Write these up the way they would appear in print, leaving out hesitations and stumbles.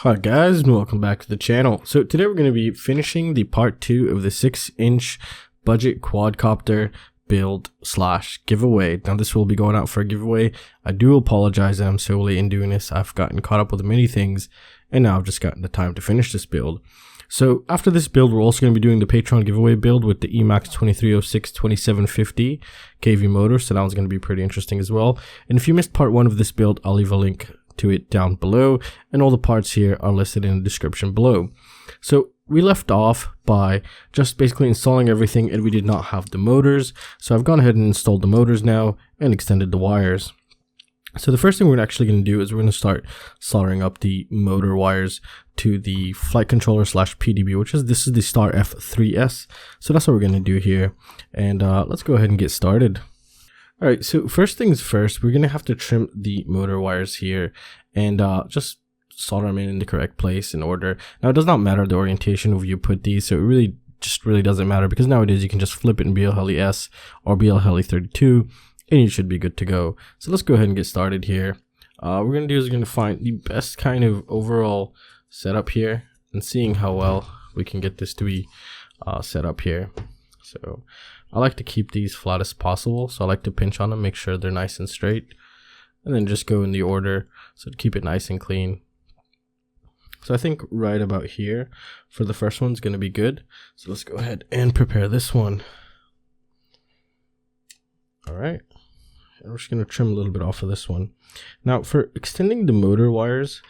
Hi guys, and welcome back to the channel. So today we're going to be finishing the part 2 of the 6-inch budget quadcopter build / giveaway. Now this will be going out for a giveaway. I do apologize that I'm so late in doing this. I've gotten caught up with many things and now I've just gotten the time to finish this build. So after this build, we're also going to be doing the Patreon giveaway build with the Emax 2306 2750 kV motor. So that one's going to be pretty interesting as well. And if you missed part 1 of this build, I'll leave a link to it down below, and all the parts here are listed in the description below. So we left off by just basically installing everything, and we did not have the motors. So I've gone ahead and installed the motors now and extended the wires. So the first thing we're actually going to do is we're going to start soldering up the motor wires to the flight controller / PDB, which is this is the Star F3s. So that's what we're going to do here, and let's go ahead and get started. Alright, so first things first, we're going to have to trim the motor wires here and just solder them in the correct place in order. Now, it does not matter the orientation of you put these, so it really doesn't matter, because nowadays you can just flip it in BLHeli-S or BLHeli-32 and you should be good to go. So let's go ahead and get started here. What we're going to do is we're going to find the best kind of overall setup here and seeing how well we can get this to be set up here. So I like to keep these flat as possible, so I like to pinch on them, make sure they're nice and straight, and then just go in the order, so to keep it nice and clean. So I think right about here for the first one's going to be good. So let's go ahead and prepare this one. Alright, and we're just going to trim a little bit off of this one. Now for extending the motor wires,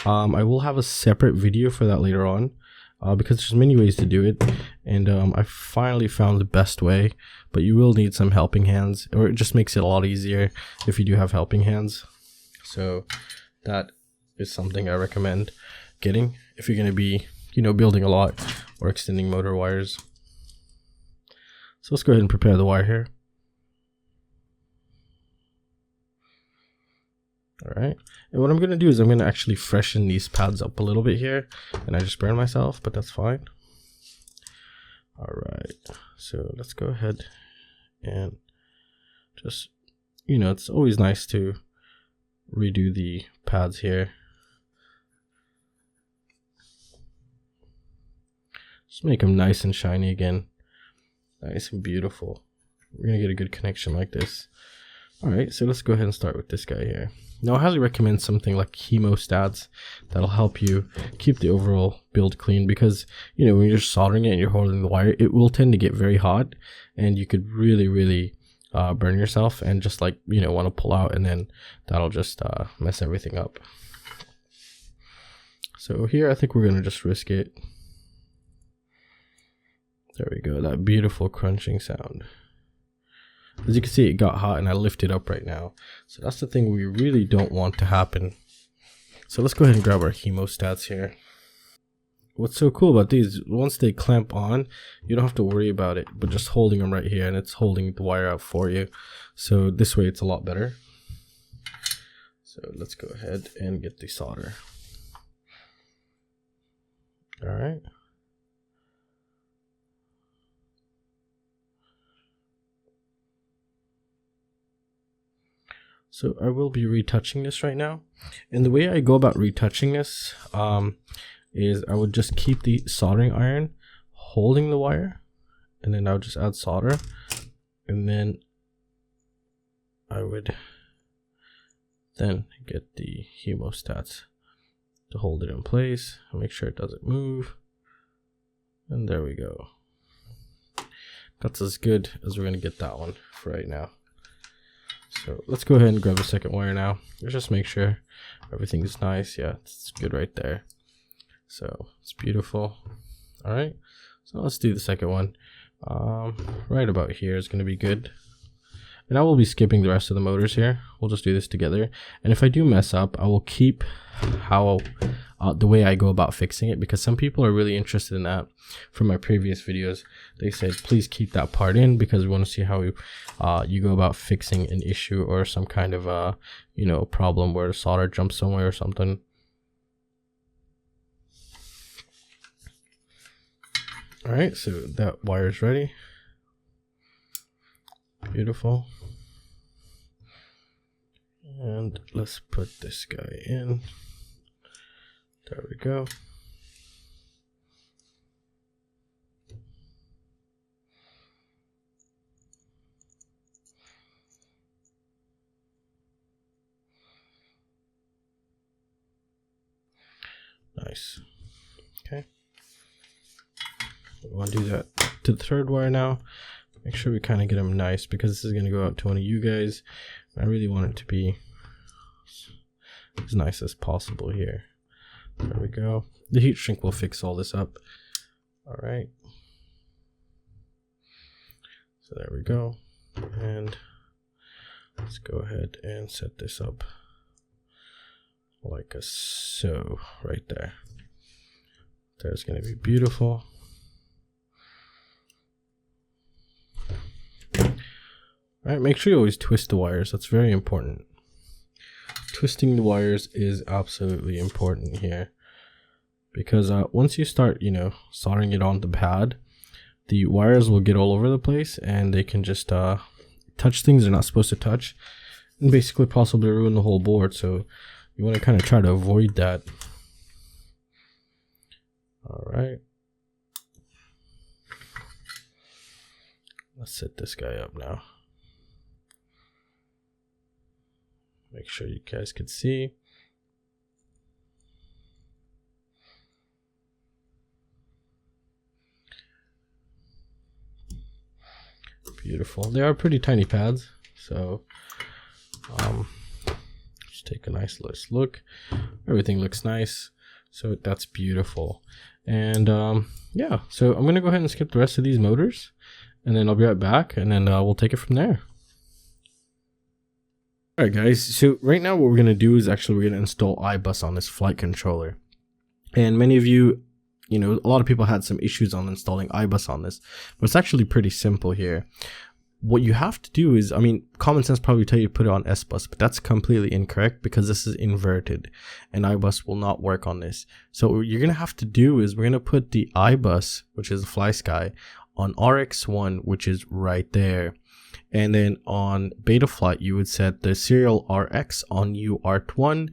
I will have a separate video for that later on. Because there's many ways to do it, and I finally found the best way, but you will need some helping hands, or it just makes it a lot easier if you do have helping hands. So that is something I recommend getting if you're going to be, building a lot or extending motor wires. So let's go ahead and prepare the wire here. Alright, and what I'm going to do is I'm going to actually freshen these pads up a little bit here, and I just burned myself, but that's fine. Alright, so let's go ahead and just, it's always nice to redo the pads here. Just make them nice and shiny again, nice and beautiful. We're going to get a good connection like this. Alright, so let's go ahead and start with this guy here. Now, I highly recommend something like hemostats that'll help you keep the overall build clean, because, when you're soldering it and you're holding the wire, it will tend to get very hot, and you could really burn yourself and just want to pull out, and then that'll just mess everything up. So here, I think we're going to just risk it. There we go, that beautiful crunching sound. As you can see, it got hot and I lifted up right now. So that's the thing we really don't want to happen. So let's go ahead and grab our hemostats here. What's so cool about these, once they clamp on, you don't have to worry about it, but just holding them right here, and it's holding the wire out for you. So this way it's a lot better. So let's go ahead and get the solder. Alright. So I will be retouching this right now, and the way I go about retouching this is I would just keep the soldering iron holding the wire, and then I would just add solder, and then I would then get the hemostats to hold it in place and make sure it doesn't move, and there we go. That's as good as we're going to get that one for right now. So let's go ahead and grab the second wire now. Let's just make sure everything is nice. Yeah, it's good right there. So it's beautiful. All right, so let's do the second one. Right about here is going to be good. And I will be skipping the rest of the motors here. We'll just do this together. And if I do mess up, I will keep the way I go about fixing it, because some people are really interested in that. From my previous videos, they said please keep that part in, because we want to see how you go about fixing an issue or some kind of problem where the solder jumps somewhere or something. All right, so that wire is ready. Beautiful. And let's put this guy in. There we go. Nice. Okay. We want to do that to the third wire now. Make sure we kind of get them nice, because this is going to go out to one of you guys. I really want it to be as nice as possible here. There we go. The heat shrink will fix all this up. All right. So there we go. And let's go ahead and set this up like so, right there. There's going to be beautiful. All right, make sure you always twist the wires. That's very important. Twisting the wires is absolutely important here, because once you start, you know, soldering it on the pad, the wires will get all over the place and they can just touch things they're not supposed to touch, and basically possibly ruin the whole board. So you want to kind of try to avoid that. All right. Let's set this guy up now. Make sure you guys can see. Beautiful. They are pretty tiny pads, so just take a nice look. Everything looks nice, so that's beautiful. And yeah, so I'm gonna go ahead and skip the rest of these motors, and then I'll be right back, and then we'll take it from there. Alright guys, so right now what we're going to do is actually we're going to install iBus on this flight controller. And many of you, you know, a lot of people had some issues on installing iBus on this, but it's actually pretty simple here. What you have to do is, I mean, common sense probably tell you to put it on SBus, but that's completely incorrect because this is inverted and iBus will not work on this. So what you're going to have to do is we're going to put the iBus, which is a FlySky, on RX1, which is right there. And then on Betaflight, you would set the serial RX on UART1,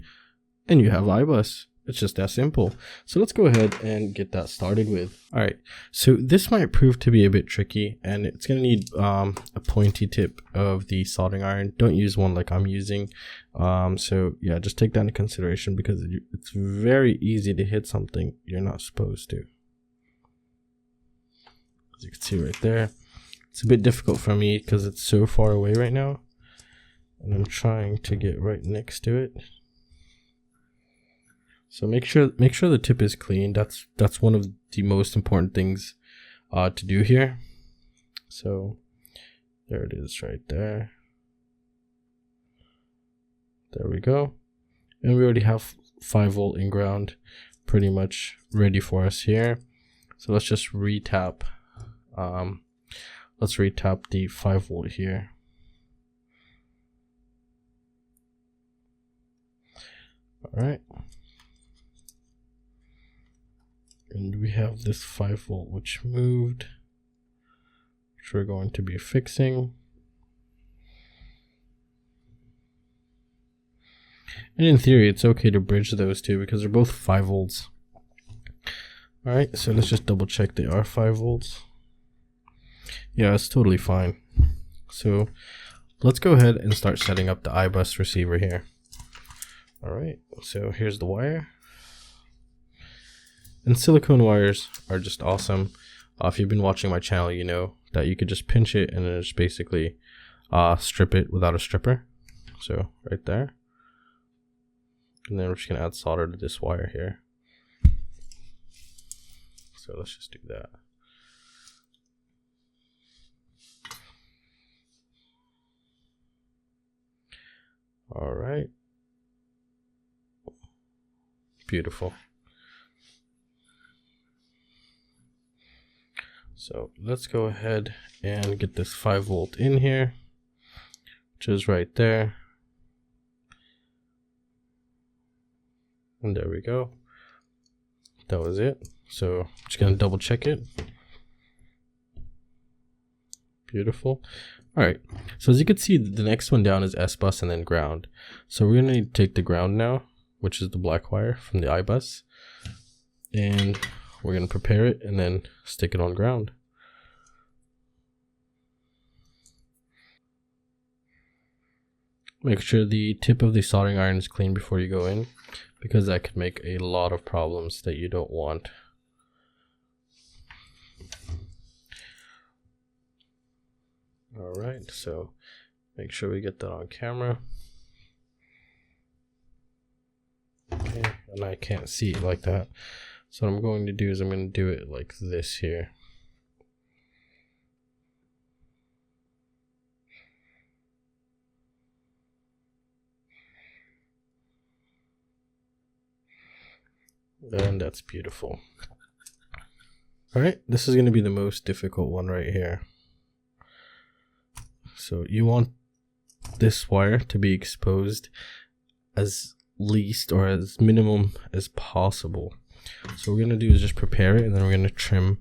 and you have iBus. It's just that simple. So let's go ahead and get that started with. All right, so this might prove to be a bit tricky, and it's going to need a pointy tip of the soldering iron. Don't use one like I'm using. So yeah, just take that into consideration, because it's very easy to hit something you're not supposed to. As you can see right there. It's a bit difficult for me because it's so far away right now, and I'm trying to get right next to it. So make sure the tip is clean. That's one of the most important things to do here. So there it is right there. There we go. And we already have 5-volt in ground pretty much ready for us here. So let's just retap. Let's retap the 5-volt here. All right. And we have this 5-volt which moved, which we're going to be fixing. And in theory, it's okay to bridge those two because they're both 5 volts. All right, so let's just double check they are 5 volts. Yeah, it's totally fine. So let's go ahead and start setting up the iBus receiver here. All right, so here's the wire. And silicone wires are just awesome. If you've been watching my channel, you know that you could just pinch it and then just basically strip it without a stripper. So right there. And then we're just gonna add solder to this wire here. So let's just do that. All right. Beautiful. So let's go ahead and get this 5-volt in here, which is right there. And there we go. That was it. So I'm just gonna double check it. Beautiful. All right, so as you can see, the next one down is SBus and then ground. So we're gonna need to take the ground now. which is the black wire from the iBus. And we're going to prepare it and then stick it on ground. Make sure the tip of the soldering iron is clean before you go in, because that could make a lot of problems that you don't want. Alright, so make sure we get that on camera. Okay, and I can't see it like that. So what I'm going to do is I'm going to do it like this here. And that's beautiful. Alright, this is going to be the most difficult one right here. So you want this wire to be exposed as least or as minimum as possible. So what we're going to do is just prepare it, and then we're going to trim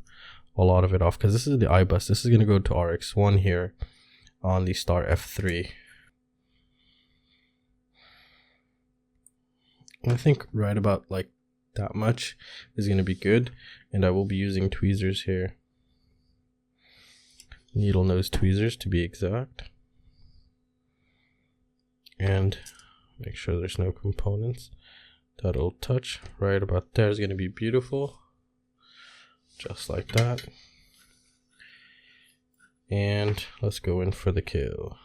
a lot of it off, because this is the iBus. This is going to go to RX1 here on the Star F3. And I think right about like that much is going to be good, and I will be using tweezers here, needle nose tweezers to be exact, and make sure there's no components that'll touch. Right about there is going to be beautiful, just like that. And let's go in for the kill.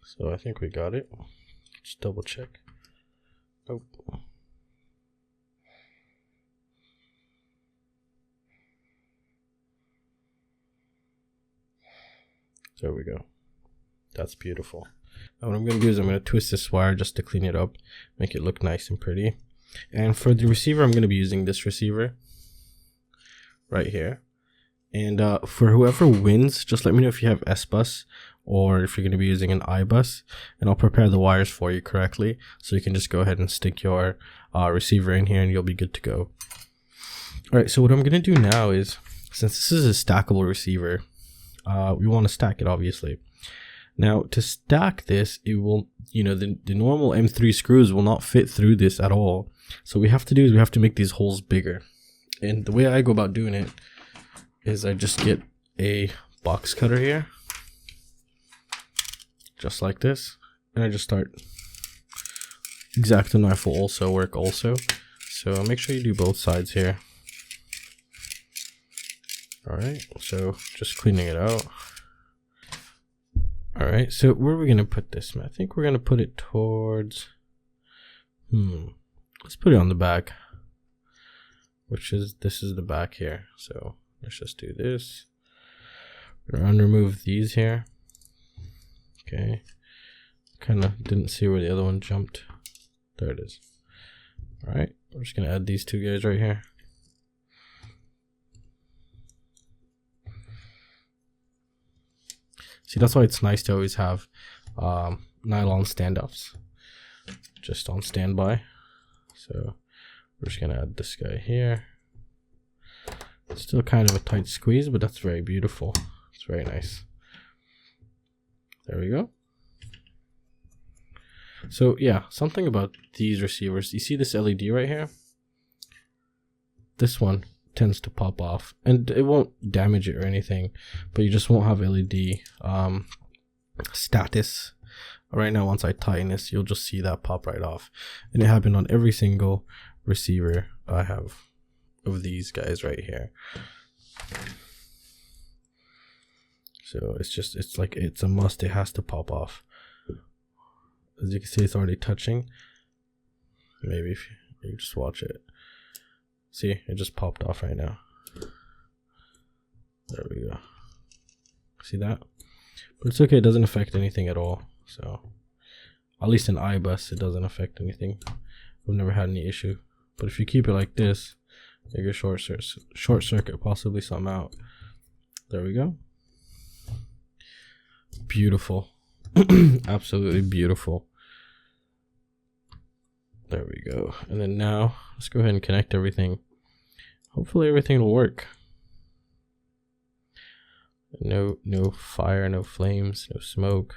So I think we got it. Just double check. Oh. There we go. That's beautiful. Now what I'm going to do is I'm going to twist this wire just to clean it up, make it look nice and pretty. And for the receiver, I'm going to be using this receiver right here. And for whoever wins, just let me know if you have S-Bus or if you're going to be using an iBus, and I'll prepare the wires for you correctly, so you can just go ahead and stick your receiver in here and you'll be good to go. Alright, so what I'm going to do now is, since this is a stackable receiver, we want to stack it obviously. Now to stack this, it will, you know, the normal M3 screws will not fit through this at all. So what we have to do is we have to make these holes bigger. And the way I go about doing it is I just get a box cutter here, just like this, and I just start. X-Acto knife will also work also, so make sure you do both sides here. Alright, so just cleaning it out. Alright, so where are we going to put this? I think we're going to put it towards, let's put it on the back, which is, this is the back here. So let's just do this. We're going to unremove these here. Okay, kind of didn't see where the other one jumped. There it is. Alright, we're just going to add these two guys right here. See, that's why it's nice to always have nylon standoffs just on standby. So we're just going to add this guy here. It's still kind of a tight squeeze, but that's very beautiful. It's very nice. There we go. So yeah, something about these receivers. You see this LED right here? This one tends to pop off, and it won't damage it or anything, but you just won't have LED status. Right now, once I tighten this, you'll just see that pop right off. And it happened on every single receiver I have of these guys right here. So it's like, it's a must. It has to pop off. As you can see, it's already touching. Maybe if you just watch it. See, it just popped off right now. There we go. See that? But it's okay, it doesn't affect anything at all. So, at least in iBus, it doesn't affect anything. I've never had any issue. But if you keep it like this, you get short circuit, possibly something out. There we go. Beautiful. Absolutely beautiful. There we go. And then now, let's go ahead and connect everything. Hopefully everything will work. No fire, no flames, no smoke.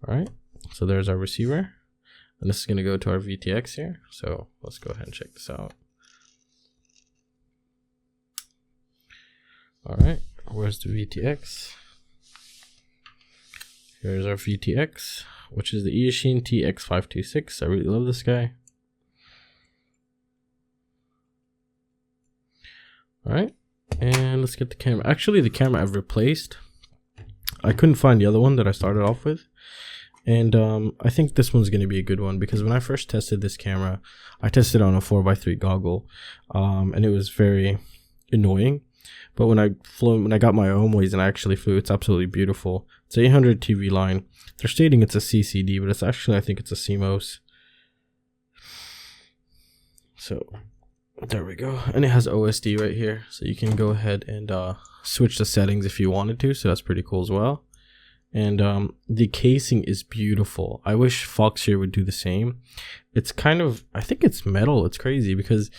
All right, so there's our receiver, and this is going to go to our VTX here. So let's go ahead and check this out. All right, where's the VTX? Here's our VTX, which is the Eachine TX526. I really love this guy. All right, and let's get the camera. Actually, the camera I've replaced. I couldn't find the other one that I started off with. And I think this one's going to be a good one, because when I first tested this camera, I tested it on a 4x3 goggle, and it was very annoying. But when I got my own ways and I actually flew, it's absolutely beautiful. It's 800 TV line. They're stating it's a CCD, but it's actually, I think it's a CMOS. So there we go. And it has OSD right here, so you can go ahead and switch the settings if you wanted to. So that's pretty cool as well. And the casing is beautiful. I wish Foxeer would do the same. It's kind of, I think it's metal. It's crazy because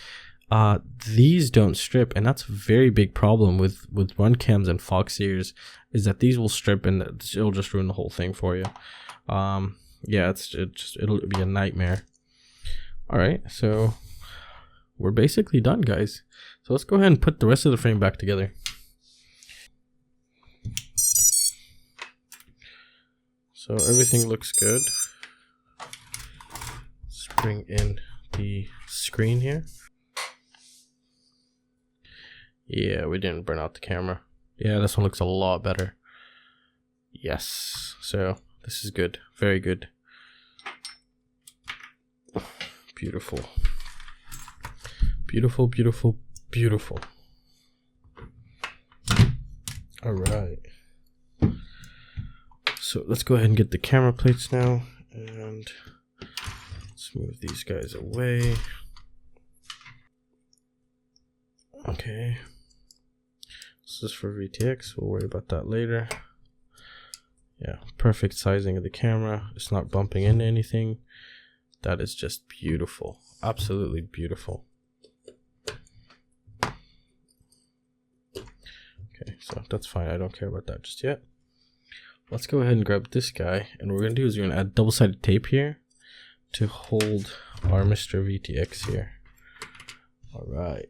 these don't strip, and that's a very big problem with run cams and Foxeers, is that these will strip and it'll just ruin the whole thing for you. Yeah, it'll be a nightmare. All right, so we're basically done, guys. So let's go ahead and put the rest of the frame back together. So everything looks good. Let's bring in the screen here. Yeah, we didn't burn out the camera. Yeah, this one looks a lot better. Yes, so this is good. Very good. Beautiful. Beautiful, beautiful, beautiful. All right. So let's go ahead and get the camera plates now, and let's move these guys away. Okay. This is for VTX. We'll worry about that later. Yeah, perfect sizing of the camera. It's not bumping into anything. That is just beautiful. Absolutely beautiful. Okay, so that's fine. I don't care about that just yet. Let's go ahead and grab this guy, and what we're gonna do is we're gonna add double-sided tape here to hold our Mr. VTX here. All right.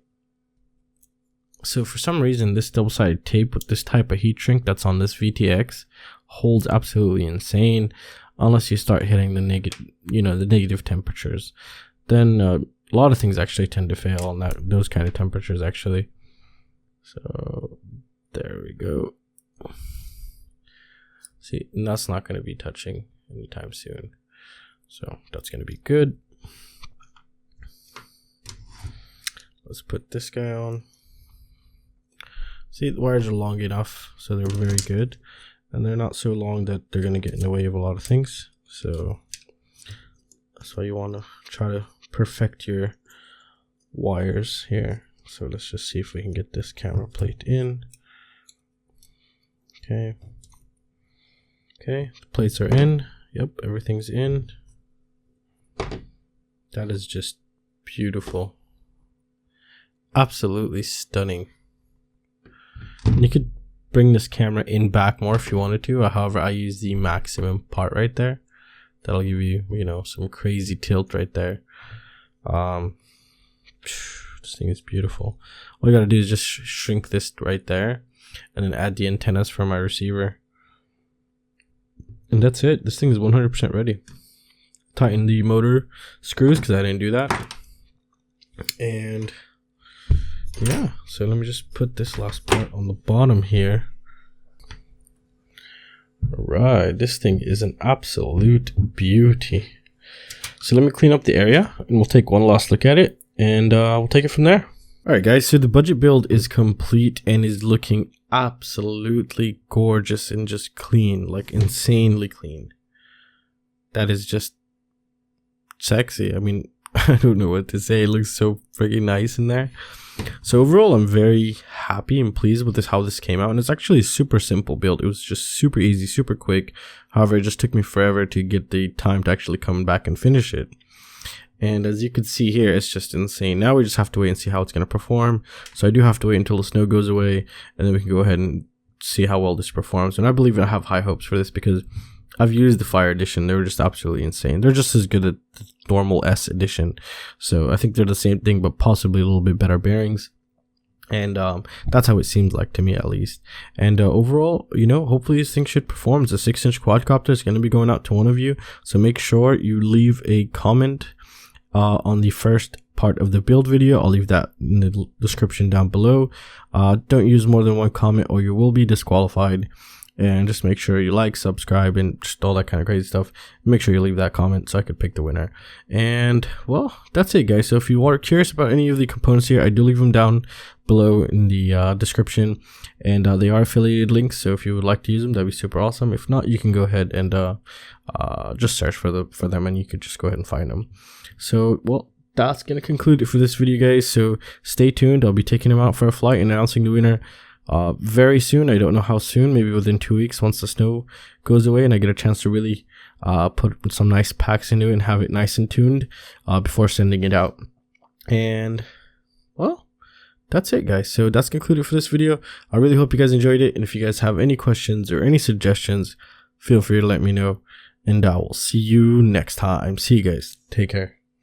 So for some reason, this double-sided tape with this type of heat shrink that's on this VTX holds absolutely insane, unless you start hitting the negative temperatures. Then a lot of things actually tend to fail on those kind of temperatures actually. So there we go. See, and that's not going to be touching anytime soon. So that's going to be good. Let's put this guy on. See, the wires are long enough, so they're very good. And they're not so long that they're going to get in the way of a lot of things. So that's why you want to try to perfect your wires here. So let's just see if we can get this camera plate in. Okay. Okay, the plates are in. Yep, everything's in. That is just beautiful. Absolutely stunning. And you could bring this camera in back more if you wanted to. However, I use the maximum part right there. That'll give you, some crazy tilt right there. This thing is beautiful. All you gotta do is just shrink this right there, and then add the antennas for my receiver. And that's it. This thing is 100% ready. Tighten the motor screws because I didn't do that. And yeah, so let me just put this last part on the bottom here. Alright, this thing is an absolute beauty. So let me clean up the area and we'll take one last look at it, and we'll take it from there. Alright guys, so the budget build is complete and is looking absolutely gorgeous and just clean, like insanely clean. That is just sexy. I mean, I don't know what to say. It looks so freaking nice in there. So overall, I'm very happy and pleased with how this came out, and it's actually a super simple build. It was just super easy, super quick. However, it just took me forever to get the time to actually come back and finish it. And as you can see here, it's just insane. Now we just have to wait and see how it's going to perform. So I do have to wait until the snow goes away, and then we can go ahead and see how well this performs. And I believe I have high hopes for this because I've used the Fire Edition. They were just absolutely insane. They're just as good as the normal S Edition. So I think they're the same thing, but possibly a little bit better bearings. And that's how it seems like to me, at least. And overall, you know, hopefully this thing should perform. It's a 6-inch quadcopter. It's going to be going out to one of you. So make sure you leave a comment on the first part of the build video. I'll leave that in the description down below. Don't use more than one comment or you will be disqualified. And just make sure you like, subscribe, and just all that kind of crazy stuff. Make sure you leave that comment so I could pick the winner. And well, that's it, guys. So if you are curious about any of the components here, I do leave them down below in the description, and they are affiliated links. So if you would like to use them, that'd be super awesome. If not, you can go ahead and just search for them, and you could just go ahead and find them. So well, that's gonna conclude it for this video, guys. So stay tuned. I'll be taking them out for a flight and announcing the winner very soon. I don't know how soon, maybe within 2 weeks once the snow goes away and I get a chance to really put some nice packs into it and have it nice and tuned before sending it out. And well, that's it, guys. So that's concluded for this video. I really hope you guys enjoyed it, and if you guys have any questions or any suggestions, feel free to let me know, and I will see you next time. See you guys. Take care.